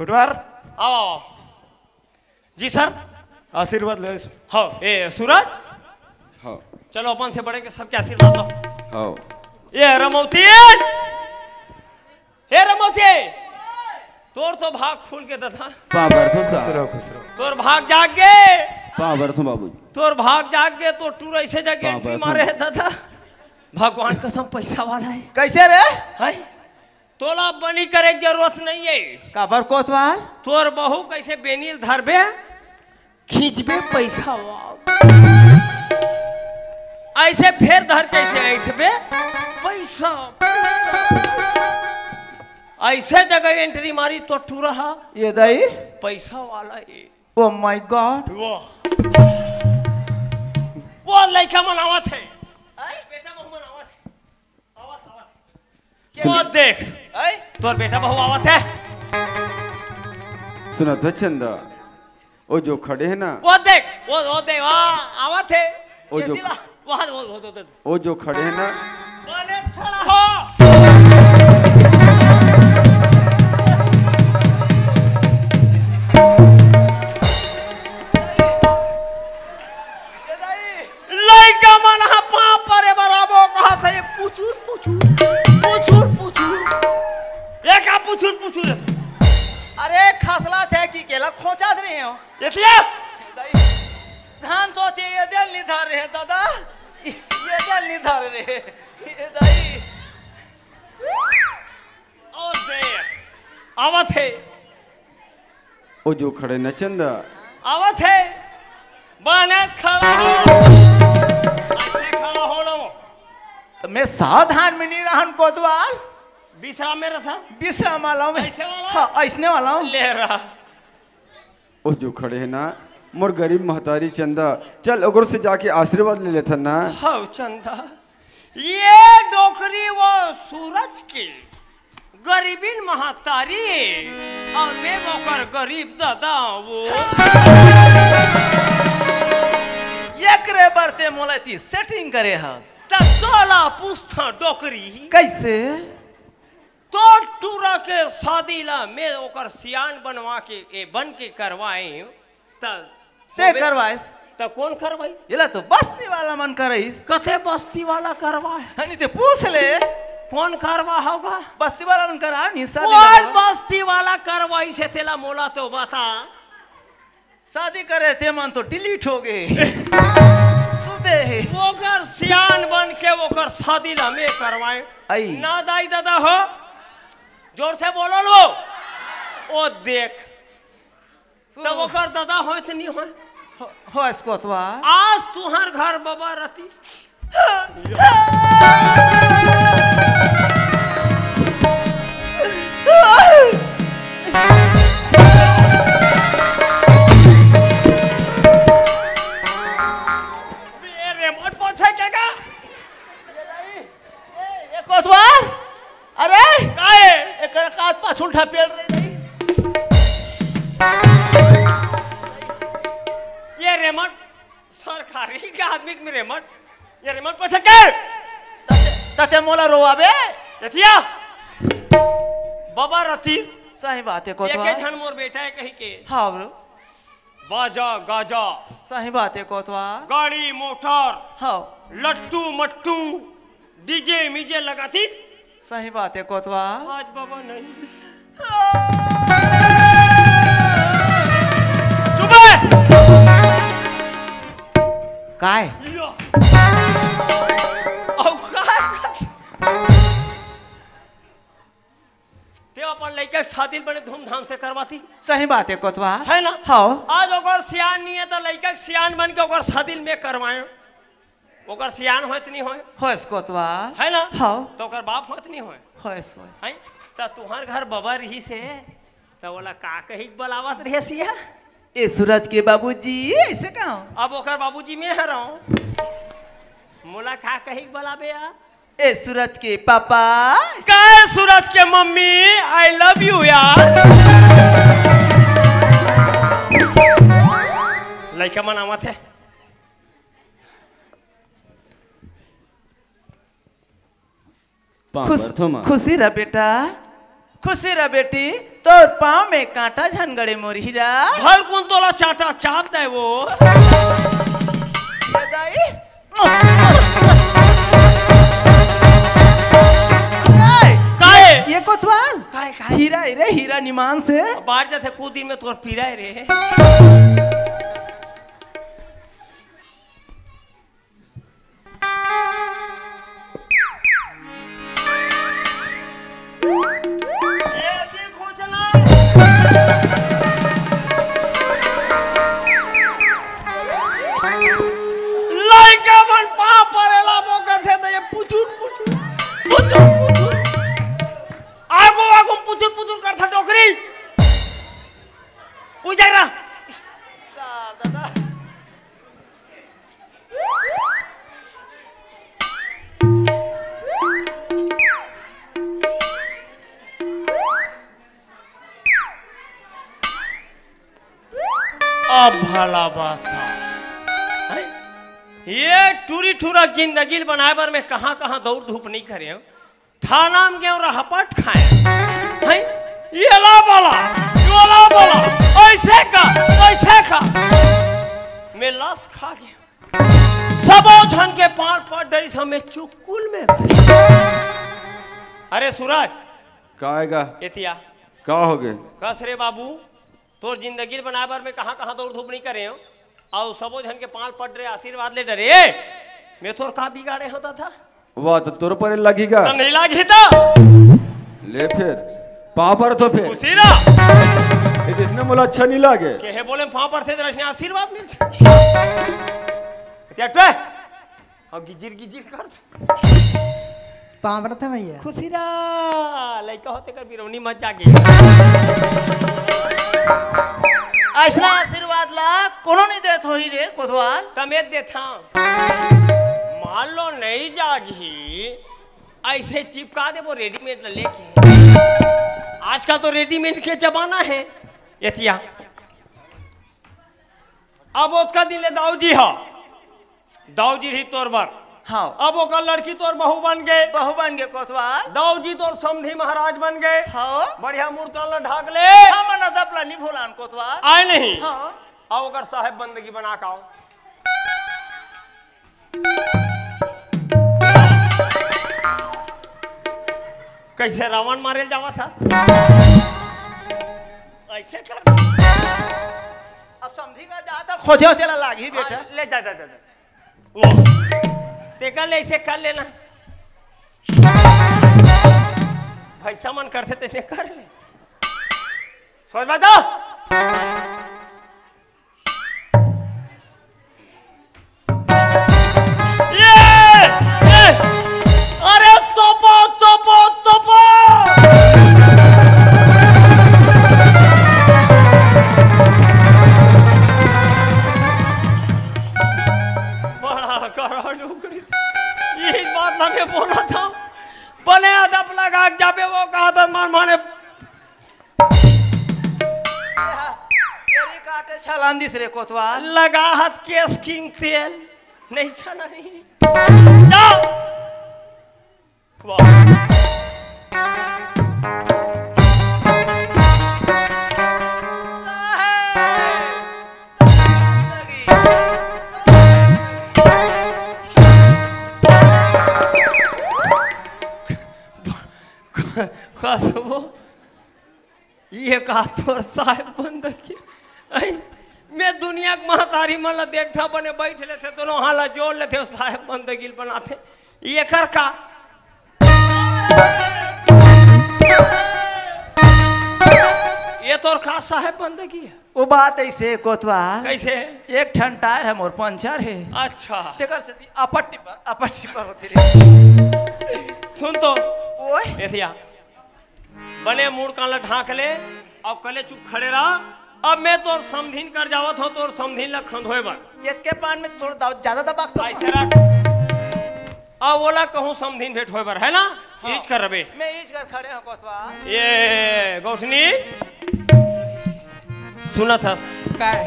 गुरुवार आओ जी सर आशीर्वाद ले। हाँ ए सूरज हाँ चलो अपन से बड़े के सबके आशीर्वाद लो। हाँ ये रमौती हे रमौती तोर तो भाग खुल के था पावर तो खुश सा रहो खुश रहो। तोर भाग जाग गे पावर तो बाबूजी तोर भाग जाग गे तो टूर ऐसे जगह हाँ, एंट्री बैठो। मारे है दादा भगवान कसम पैसा वाला है कैसे रे है तोला बनी करे की जरूरत नहीं है काबर कोतवाल तोर बहू कैसे बेनील धरबे खींचबे पैसा ऐसे फेर धर कैसे ऐठबे पैसा ऐसे जगह एंट्री मारी तो टू रहा ये दाई पैसा वाला है ओ माय गॉड वो लड़का मनावत है बेटा बहू मनावत है आवत आवत वो देख तोर बेटा बहू आवत है सुना था चंदा वो जो खड़े हैं ना वो देख वो देख आवत है वो जो वो जो खड़े हैं ना बोले खड़ा हो लड़का मन पा परे बराबो कहा से पूछूर पूछूर पूछूर पूछूर एक आप पूछूर पूछूर अरे खसला थे कि केला खोचा रहे हो देखिए धान तो ते ये दिल निधार रहे दादा ये दिल निधार रहे ये दाई और देख आवत है वो जो खड़े न चंदा आवत है बने खड़ा हो ऐसे खड़ा हो लो तो मैं सावधान में नहीं रहन कोतवाल विश्राम में रहा विश्राम वाला हूं मैं ऐसे वाला? हाँ ऐसने वाला हूं ले रहा वो जो खड़े हैं ना मोर गरीब महतारी चंदा चल अगर से जाके आशीर्वाद ले लेता ना हाँ चंदा ये डोकरी वो सूरज की गरीबीन महतारी और मैं वो कर गरीब दादा वो ये करे बरते मोलती सेटिंग करे हस तोला पूछता डोकरी कैसे तो टूरा के शादी ला मैं ओकर सियान बनवा के ए बन के करवाए ते करवाइस तो कौन करवाई येला तो बस्ती वाला मन करइस कथे बस्ती वाला करवाए हनी ते पूछ ले कौन करवा होगा बस्ती वाला मन करा नहीं शादी कौन बस्ती वाला करवाई से तेला मोला तो बता शादी करे थे मन तो डिलीट हो गए सुते ओकर सियान बन के ओकर शादी ला मैं करवाए आई ना दाई दादा हो जोर से बोलो लो ओ देख तब ओकर दादा हो नहीं हो इसको तो आज तुहार घर बाबा रहती रिमोट पहुंचे क्या कोतवाल अरे काहे एक काट पाछुल ठपेल रे ये रिमोट सरकारी के आदमी में रिमोट ये रिमोट पहुंचे के तते मोला रोवाबे एथिया बाबा रती सही बात है एक कोतवाल झन मोर बेटा है कहीं के हाँ ब्रो बाजा गाजा सही बात है कोतवाल गाड़ी मोटर हाँ लट्टू मट्टू डीजे मीजे लगाती सही बात है कोतवाल आज बाबा नहीं काय अपन लड़के शादी बड़े धूमधाम से करवाती सही बात है कोतवाल है ना हाँ आज ओकर सियान नहीं है तो लड़के सियान बन के ओकर शादी में करवाए ओकर सियान होत नहीं होए होस कोतवाल है ना हाँ तो ओकर बाप होत नहीं होए होस होस है तो तुहार घर बाबा रही से तो बोला का कही बुलावत रहे सिया ए सूरज के बाबूजी ऐसे कहो अब ओकर बाबूजी में है रहो मोला का कही बुलाबे आ ए सूरज के पापा काय सूरज के मम्मी आई लव यू यार लड़का मनावत है खुशी रह बेटा खुशी रह बेटी तो पाँव में कांटा झनगड़े मोर हीरा। भल कुन तोला चाटा चाप दे वो। ये दाई काहे ये कोतवाल काहे काहे हीरा रे हीरा निमान से बाहर जाते कुछ दिन में तोर पीराए रे। अब भला बात है। ये टूरी टूरा जिंदगी बनाए बार में कहाँ कहाँ दौड़ धूप नहीं करे थाना में गए और हपट खाए हैं ये ला बोला ऐसे का मैं लाश खा गया सबो धन के पार पर डरी समय चुकुल में। अरे सूरज का आएगा एतिया का हो गए कस रे बाबू तोर जिंदगी बनाए बार में कहाँ कहाँ दौड़ धूप नहीं करे हो और सबो जन के पाल पड़ रहे आशीर्वाद ले डरे मैं तोर का बिगाड़े होता था वाह तो तोर पर लगेगा तो नहीं लागी था ले फिर पाँव पर तो फिर उसीरा इसमें मुला अच्छा नहीं लगे के है बोले पाँव पर थे तो रचने आशीर्वाद मिलते क्या ट्रे और गिजिर कर पाँव पर था भैया खुशीरा लड़का होते कर बिरौनी मत जागे ऐसा आशीर्वाद ला कोनो नहीं देत होई रे कोतवाल तमेत देता मान लो नहीं जागी ऐसे चिपका दे वो रेडीमेड लेके आजकल तो रेडीमेड के जमाना है एतिया अब उसका दिल है दाऊजी हा दाऊजी ही तोर बार हाँ अब ओकर लड़की तोर बहू बन गए कोतवाल दाऊजी तोर समधी महाराज बन गए हाँ बढ़िया मूर्ता ढाक ले हम न दपला नहीं भूलान कोतवाल आए नहीं हाँ अब ओकर साहेब बंदगी बना का कैसे रावण मारे जावा था ऐसे कर अब समझी का जाता खोजे चला लागी बेटा ले जा वो ते कर ले ऐसे कर लेना भैसा मन करते तैसे कर ले सोच बता अरे तोपो बड़ा करो डुगरी यही बात हमें बोला था बने अदब लगा जाबे वो कहा था माने तेरी काटे छलान दिस रे कोतवाल लगा हाथ केस किंग तेल नहीं छना नहीं जाओ वाह कसबो ये का तोर साहेब बंद किया मैं दुनिया के महतारी मन देखता बने बैठ लेते दोनों हाला जोड़ लेते साहेब बंद गिल बनाते ये कर का ये तोर का साहेब बंदगी है वो बात ऐसे कोतवाल कैसे एक ठन टायर है मोर पंचर है अच्छा तेकर से अपट्टी पर होती रे सुन तो ओए ऐसिया बने मूड काला ढाक ले अब कले चुप खड़े रहा अब मैं तोर समधीन कर जावत हो तोर समधीन ला खंधोए बार एक के पान में थोड़ा ज्यादा दबाक तो ऐसे रख अब बोला कहूँ समधीन भेंट होए बार है ना हाँ। ईज कर रबे मैं ईज कर खड़े हो कोतवाल ये गौठनी सुना था काय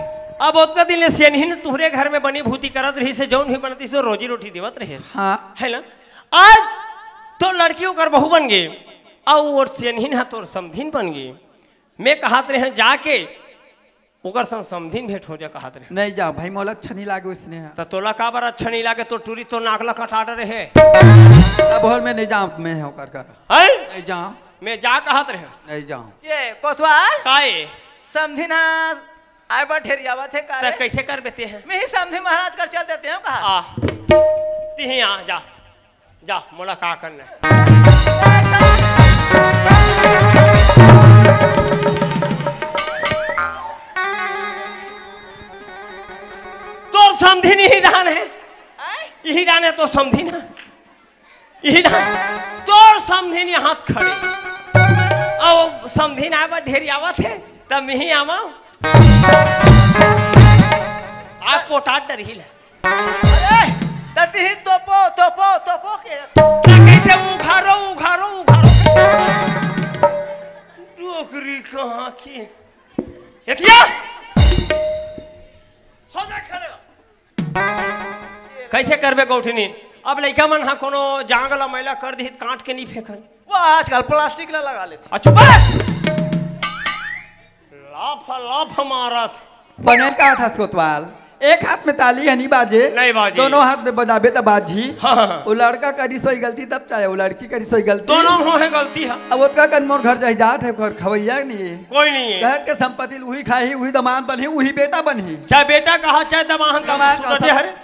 अब ओतका दिन सेनहिन तुहरे घर में बनी भूति करत रही से जौन भी बनती से रोजी रोटी देवत रहे हाँ है ना आज तो लड़कियों कर बहू बन गए और सेनहिन है तोर समधीन बन गई मैं कहत रहे हैं जाके ओकर संग समधिन भेंट हो जा कहत रहे। नहीं जाओ भाई मोला अच्छा नहीं लागे उसने। तो तोला का बार अच्छा नहीं लागे तो टूरी तो नाकला कटा रहे अब और मैं नहीं जाऊँ मैं होकर कर हैं नहीं जाऊँ मैं जा कहत रहे नहीं जाऊँ। ये कोतवाल काए समधिना आए बा ठेरियावा थे का तो कैसे कर देते हैं मैं ही समधी महाराज कर चल देते हैं कहा आ तिही आ जा जा मोला का करना तो समधिन यही डान है यही डान है तो समधिन है यही डान तो समधिन यहाँ खड़े अब समधिन आवा ढेर आवा थे तब मैं ही आवा आप पोटाट डर ही तती तोपो तोपो तोपो के कैसे उघारो उघारो उघारो डोकरी कहाँ की यकिया सोना खड़े कैसे करबे गौठनी अब लइका मन हा कोनो जांगला मैला कर दी काट के नहीं फेंकन वो आजकल प्लास्टिक ला लगा लेते अच्छा बस लाफ हमारा बने का था कोतवाल एक हाथ में ताली है नहीं बाजे नहीं बाजे दोनों हाथ में बजाबे तो बाजी। हाँ। वो लड़का करी सोई गलती तब चाहे वो लड़की करी सोई गलती दोनों हो है गलती है अब उसका कन्मोर घर जाए जात है खवैया नहीं है कोई नहीं है घर के संपत्ति वही खाही वही दमान बनी वही बेटा बनी चाहे बेटा कहा चाहे दमाहन का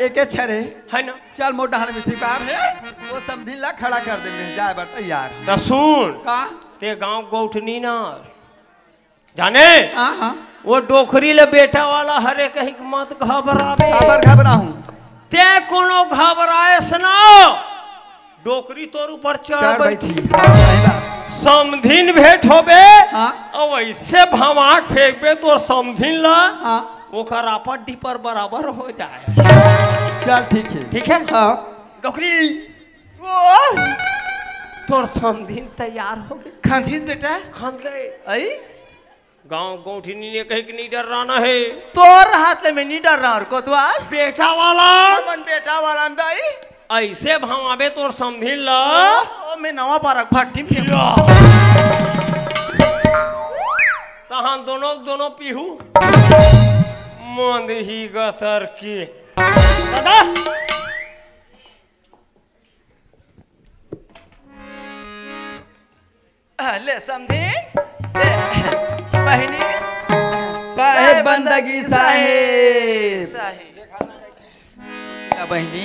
एक छरे है ना चल मोटा हर में स्वीकार है वो समझी ला खड़ा कर दे जाए बर तैयार तो सुन का ते गांव गौठनी ना जाने हाँ हाँ वो डोखरी ले बेटा वाला हरे कहीं मत घबरावे खबर घबराहूं ते कोनो घबराए सुना डोकरी तोर ऊपर चढ़ बैठी समधिन भेंट होबे और वैसे भमाक फेंकबे तो समधिन ला ओकर आपट्टी पर बराबर हो जाए। चल ठीक है हाँ डोकरी वो तोर समधिन तैयार हो गए खांधी बेटा खान गए आई गांव गौठनी ने कहे कि नहीं डर रहा है तोर हाथ में नहीं डर रहा कोतवाल बेटा वाला मन बेटा वाला अंदाई ऐसे भमावे तोर समधिन ला ओ मैं नवा पारक भट्टी में तहां दोनों पीहू मंद ही गतर के दादा ले समधिन बहनी साहेब बंदगी साहेब बहनी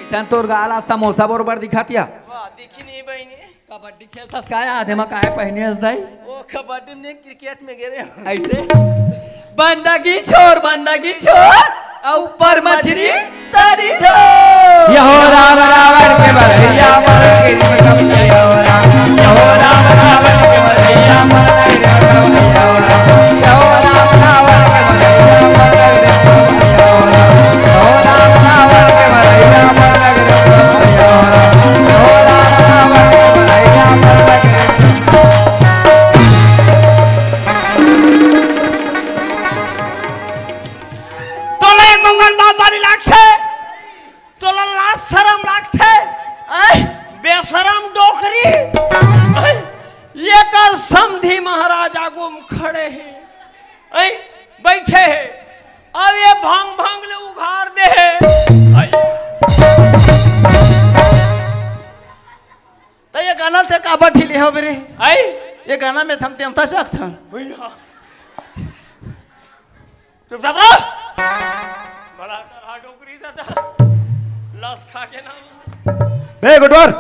ऐसा तोर गाला समोसा बरोबर दिखातिया वाह दिखी नहीं बहनी कबड्डी खेलता काय आधे में काय पहने हस दाई वो कबड्डी में क्रिकेट में गिरे ऐसे बंदगी छोड़ और ऊपर मछली तारी दो यहो राम रावण के बरैया मर के कम यहो राम रावण के बरैया मर के कम यहो राम रावण के बरैया मर के कम यहो राम रावण के बरैया मर के कम यहो राम रावण के बरैया मर के बेशरम डोकरी ये कर समधी महाराजा गुम खड़े हैं बैठे हैं अब ये भांग ले उघार दे तो ये गाना से काबा ढीले हो बेरे आई ये गाना में थमते हम तक था भैया चुपचाप रहो बड़ा तरह डोकरी से लस खा के ना बे गुडवर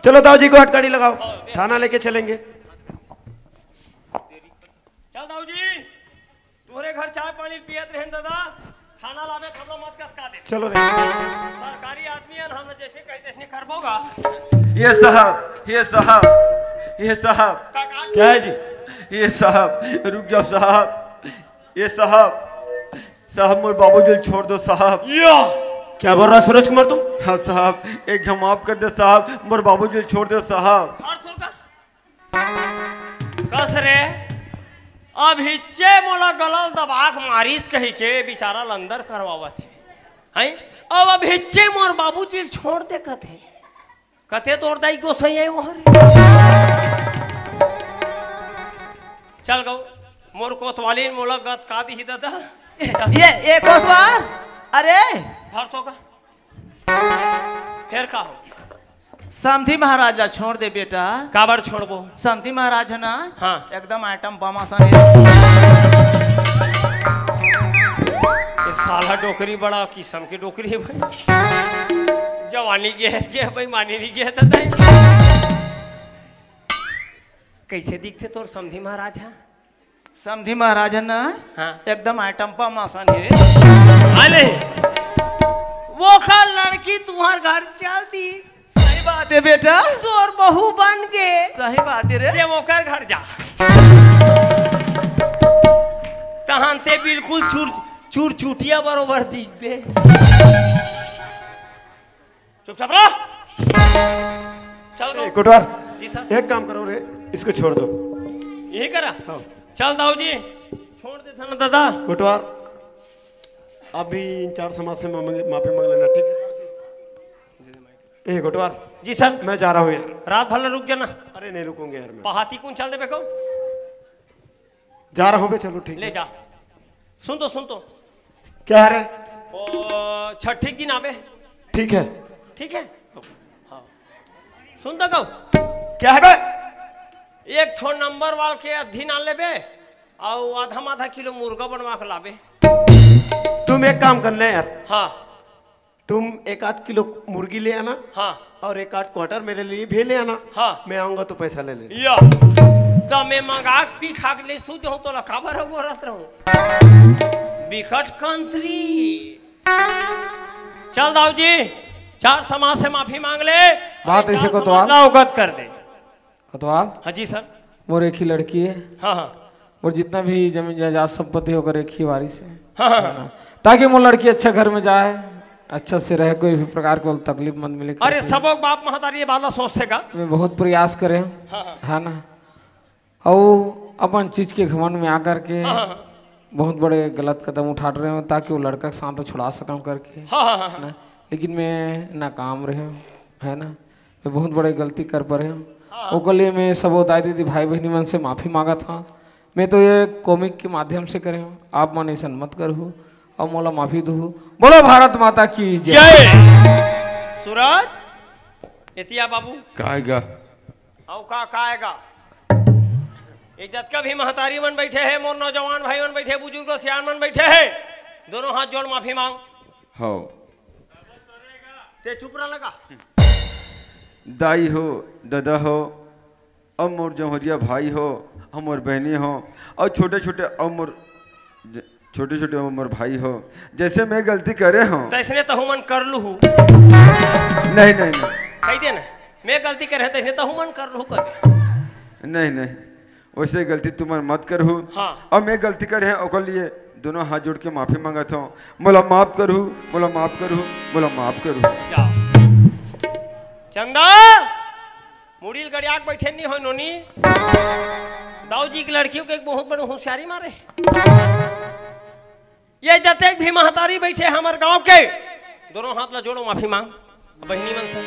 चलो दाऊ जी को हटकड़ी लगाओ थाना लेके चलेंगे। चल दाऊ जी तोरे घर चाय पानी पियत रहें दादा खाना लावे खबरो मत का दे चलो रे सरकारी आदमी है हम जैसे कहते इसने करबोगा ये साहब क्या है जी ये साहब रुक जाओ साहब ये साहब मोर बाबू दिल छोड़ दो साहब यो क्या बोल रहा सूरज कुमार तुम हाँ साहब एक हम माफ कर दे साहब मोर बाबू जी छोड़ दे साहब कस रे अभी चे मोला गलल दबाक मारिस कही के बेचारा अंदर करवावत है अब अभी चे मोर बाबू जी छोड़ दे कथे तोर दाई गोसई है वहां चल गो मोर कोतवाली मोला गत का दी दादा ये कोतवाल अरे धर तो का फिर का हो समधी महाराजा छोड़ दे बेटा। काबर छोड़बो समधी महाराज है ना हाँ एकदम आइटम बम आसान ये साला डोकरी बड़ा किस्म की डोकरी है भाई जवानी के है भाई मानी नहीं के दादा कैसे दिखते तोर समधी महाराज है समधी महाराज है ना हाँ एकदम आइटम बम आसान है। अरे वो का लड़की तुम्हार घर चल दी सही बात है बेटा तोर बहू बन गए सही बात है रे ये वो कर घर जा तहां ते बिल्कुल चूर चूटिया बरोबर दिखबे चुपचाप रहो चल दो कोटवार जी सर एक काम करो रे इसको छोड़ दो। यही करा चल दाऊ जी छोड़ दे था ना दादा कोटवार अभी इन 4 समाज से माफी मांग लेना ठीक है। कोटवार जी सर मैं जा रहा हूँ यार। रात भर रुक जाना अरे नहीं रुकूंगे यार मैं पहाती कौन चल दे बेको जा रहा हूँ बे चलो ठीक ले है। जा सुन तो क्या है रे ओ छठी दिन आवे ठीक है ठीक है हाँ सुन तो क्या है बे एक ठो नंबर वाल के अधी ना लेबे और आधा किलो मुर्गा बनवा के लाबे। तुम एक काम करना है यार हाँ तुम 1-8 किलो मुर्गी ले आना हाँ और 1-8 क्वार्टर मेरे लिए भी ले आना। हाँ मैं आऊंगा तो पैसा ले लेना। या तो मैं मंगा पी खा के ले सूझ हूँ तो लकाबर हो रहत रहूं बिकट कंट्री। चल दाऊ जी 4 समाज से माफी मांग ले बात ऐसे को तो अवगत कर दे कोतवाल हाँ जी सर मोर एक ही लड़की है हाँ हाँ और जितना भी जमीन जायदाद संपत्ति होकर एक ही वारिस है हाँ हाँ ताकि वो लड़की अच्छे घर में जाए अच्छा से रहे कोई भी प्रकार को तकलीफ मत मिले। अरे सबो बाप महतारी ये बाला सोचते का मैं बहुत प्रयास करे हाँ हाँ है ना और अपन चीज के घमंड में आकर के हाँ हाँ बहुत बड़े गलत कदम उठा रहे हो ताकि वो लड़का के साथ छुड़ा सकूं करके हाँ हाँ हाँ है ना लेकिन मैं नाकाम रहे हूँ है ना मैं बहुत बड़े गलती कर पड़े हूँ उसके लिए मैं सबो दाई दीदी भाई बहनी मन से माफ़ी मांगा था। मैं तो ये कॉमिक के माध्यम से करे हूँ आप मन ऐसा मत करो और मोला माफ़ी दो। बोलो भारत माता की जय। सूरज एतिया बाबू काएगा औ का आएगा इज्जत का भी महतारी मन बैठे हैं मोर नौजवान भाई मन बैठे बुजुर्ग सियान मन बैठे हैं दोनों हाथ जोड़ माफी मांग हो ते चुप रह लगा दाई हो दादा हो और मोर जौहरिया भाई हो और बहनी हो और छोटे छोटे मोर भाई हो जैसे मैं गलती करे हूँ तैसने तो हुमन कर लू नहीं नहीं नहीं कह दे ना मैं गलती करे तैसने तो हुमन कर लू कभी नहीं वैसे गलती तुम मत करू हाँ और मैं गलती करे हैं ओकर लिए दोनों हाथ जोड़ के माफी मांगत हूँ बोला माफ करू बोला माफ करू बोला माफ करू जा चंदा मुड़ील गड़ियाक बैठे नहीं हो नोनी दाऊ जी की लड़कियों के एक बहुत बड़ी होशियारी मारे ये जते भी महतारी बैठे हमारे गांव के दोनों हाथ ला जोड़ो माफी मांग बहनी मन से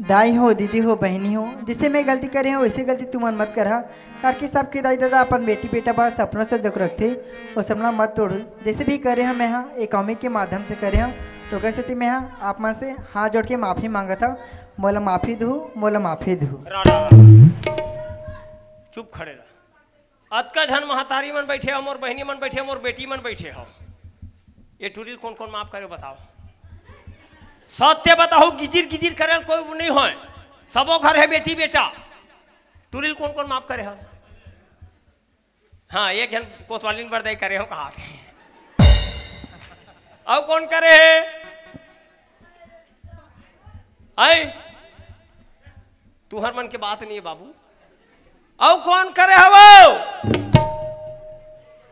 दाई हो दीदी हो बहनी हो जिससे मैं गलती करे हूँ वैसे गलती तुम मत करा करके सबके दाई दादा अपन बेटी बेटा बार सपनों से जग रखते वो सपना मत तोड़ो जैसे भी करे हम यहाँ एक कॉमिक के माध्यम से करे हम तो कैसे थी मैं यहाँ आप मन से हाथ जोड़ के माफ़ी मांगा था मोला माफ़ी दू मोला माफ़ी दू चुप खड़े रहा अतका झन महतारी मन बैठे हो मोर बहनी मन बैठे मोर बेटी मन बैठे हो ये टूरिल कौन कौन माफ करे बताओ सत्य बताओ गिजिर गिजिर करे कोई नहीं हो सबो घर है बेटी बेटा टूरिल कौन कौन माफ करे हो हाँ एक जन कोतवाली बरदाई करे हो कहा अब कौन करे है आई तू हर मन के बात नहीं है बाबू अब कौन करे है वो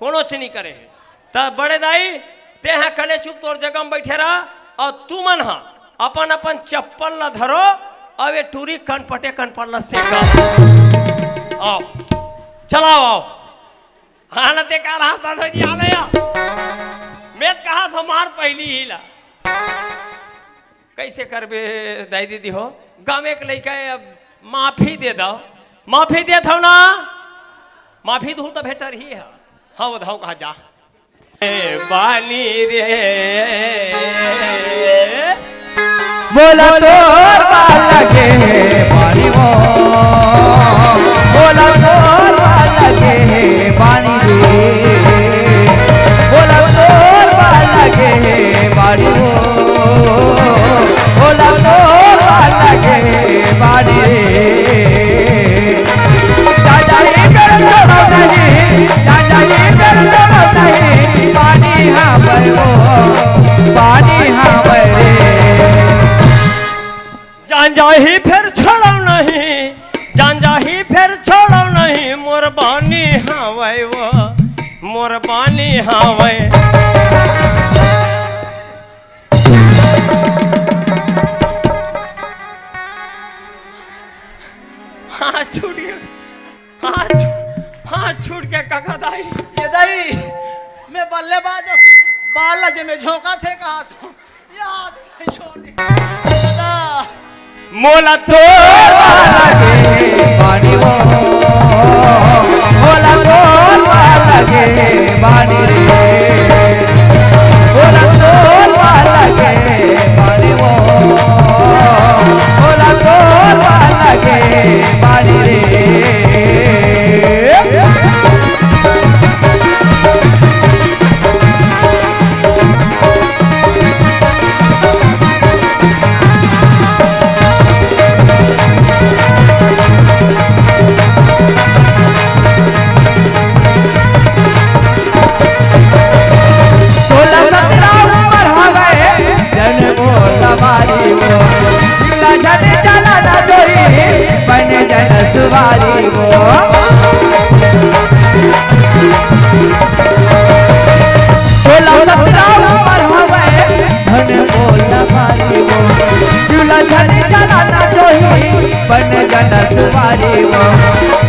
कोनो नहीं करे है तब बड़े दाई ते हैं कले चुप तोर जगह में बैठे रहा और तू मन हा अपन अपन चप्पल ला धरो अब ये टूरी कनपटे कनपट ला सेका आओ चलाओ आओ हाँ ते का रहा था जी आ या मैं कहा था मार पहली ही ला कैसे करबे दाई दीदी हो गाँव एक लड़का अब माफी दे दो माफी दे थो ना माफी धू तो बेटर ही है। हाँ बताओ कहा जा बानी रे बोला तोर बाल लगे पानी वो बोला तोर बाल लगे पानी रे बोला तोर बाल लगे पानी वो बोला तोर बाल लगे पानी रे दादा ये कर दो नहीं दादा ये कर दो नहीं पानी हाँ पर वो पानी हाँ पर जान जाही फिर छोड़ो नहीं जान जाही फिर छोड़ो नहीं मोर बानी हावे वो मोर बानी हावे हाँ छूट गया हाँ छूट गया काका दाई ये दाई मैं बल्लेबाज बाल जे में झोंका थे कहा तो याद छोड़ दी दादा मोला तो पानी वो बोला तो लगे पानी रे बोला तो लगे पानी वो बोला तो लगे पानी रे सवारी वो झट चला ना जोरी बने जन सवारी वो बोला सतरा ऊपर हवे धन बोला मारी वो झूला झट चला ना जोरी बने जन सवारी वो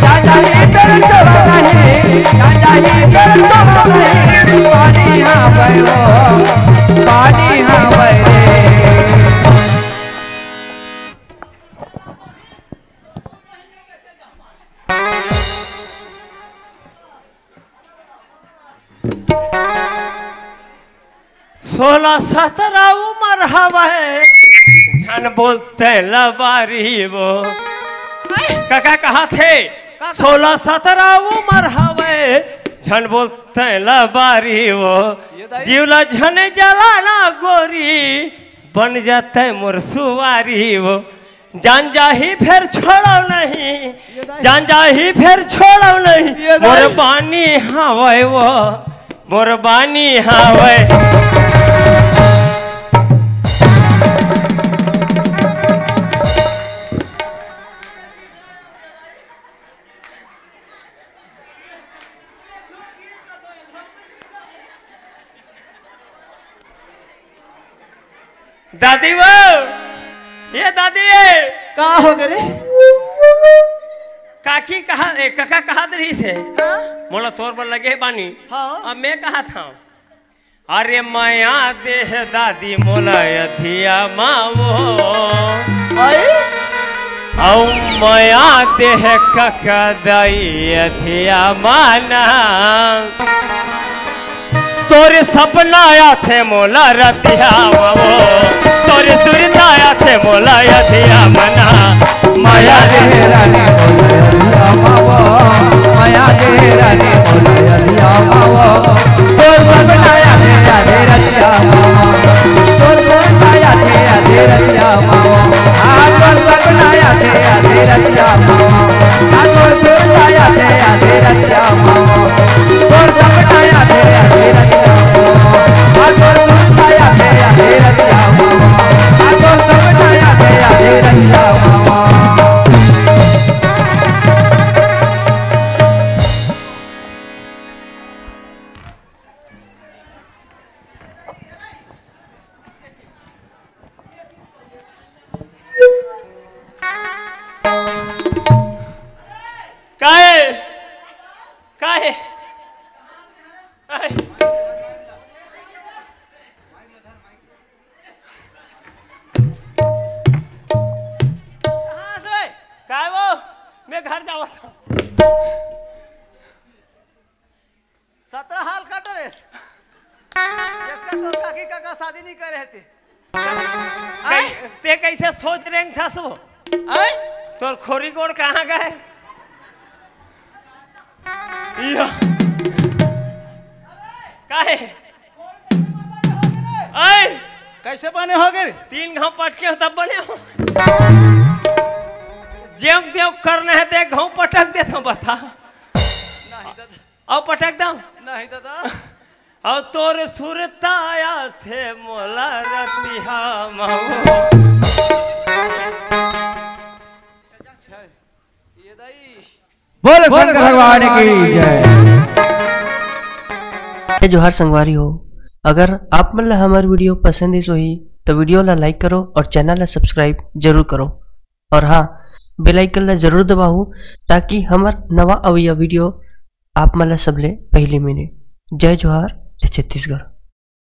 दादा ही कर चला नहीं दादा ही कर चला नहीं पानी हाँ भाई वो पानी हाँ भाई सोलह सत्रह उम्र हवे झन बोलते लबारी वो काका कहा थे 16-17 उम्र हवे झन बोलते लबारी वो जीवला झन जलाना गोरी बन जाते मोर सुवारी वो जान जाही फिर छोड़ो नहीं जान जाही फिर छोड़ो नहीं मोर बानी हवे वो मोर बानी हवे दादी वो ये दादी कहा हो गए काकी कहा काका कहा रही से मोला तोर पर लगे बानी हाँ। अब मैं कहा था अरे माया देह दादी मोला अधिया मावो औ माया देह काका दाई अधिया माना तोरे सपना आया थे मोला रतिया मावो तोरे सुरता आया थे मोला अधिया मना माया रे रानी बोलिया मावो माया रे रानी बोलिया मावो तोर सपनाया थे आधे रतिया मावो तोर सपनाया थे आधे रतिया मावो आ तोर सपनाया थे आधे रतिया मावो आ तोर सपनाया थे आधे रतिया मावो तोर सपनाया थे आधे रतिया मावो आ तोर सपनाया थे आधे रतिया मावो आ तोर सपनाया थे आधे रतिया मावो काहे वो मैं घर जावा था नहीं करे थे ते कैसे सोच रहे था सो तोर खोरी गोड़ कहाँ गए काहे कैसे बने हो गए 3 घाव पटके हो तब बने हो जेव देव करना है ते घाव पटक देता हूँ बता नहीं दादा और पटक दो नहीं दादा और तोर सुरताया थे मोला रतिहा माऊ ये दाई बोल शंकर भगवान की जय। जोहार संगवारी हो, अगर आप मन ला हमार वीडियो पसंद है ही तो वीडियो ला लाइक करो और चैनल ला सब्सक्राइब जरूर करो और हाँ बेल आइकन ला जरूर दबाओ ताकि हमार नवा अवैया वीडियो आप मन ला सबले पहले मिले। जय जोहार, जय छत्तीसगढ़।